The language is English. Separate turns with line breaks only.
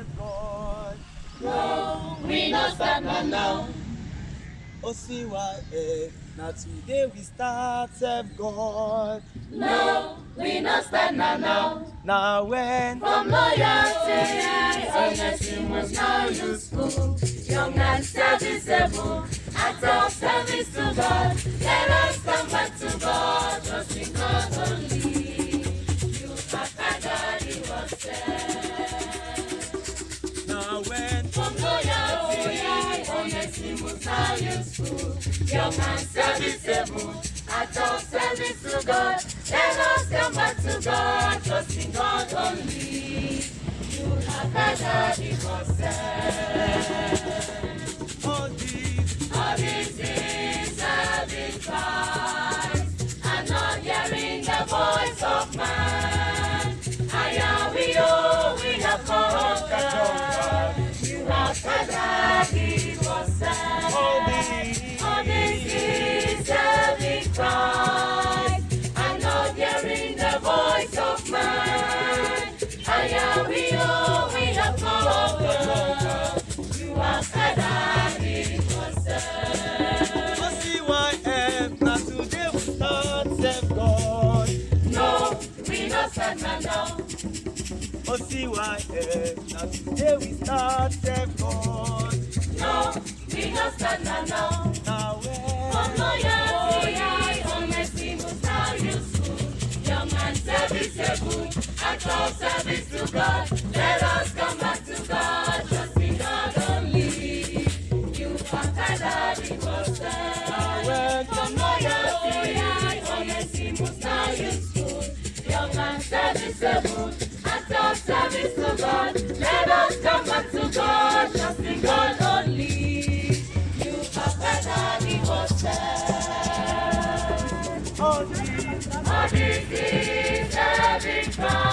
serve God.
No, we not start now.
CyF, now today we start serve God.
No, we not start now.
Now when
From loyalty, honesty was now useful. Young and serviceable, act of service to God. Let us come back to God, trusting God only. You have gathered, it was said.
Now when
From loyalty, honesty was now useful. Young and serviceable, act of service to God. Let us come back to God, trusting God only. You have gathered, it was said.
all
This is serving Christ, and not hearing the voice of man. We have conquered. You have gathered, it was said.
all
This is serving Christ, and not hearing the voice of man. We have conquered. You have gathered, it was said.
CyF, now today we start serve God.
No, we not start now.
CyF, now today we start serve God.
No, we not start now.
Now when
From loyalty, honesty was now useful. Young and serviceable, act of service to God. Let us come back to God, trusting God only. You have gathered, it was said. From loyalty, honesty was now useful. Young and serviceable, act of service to God. Let us come back to God, trusting God only. You have gathered, it was said.
all
This is serving Christ.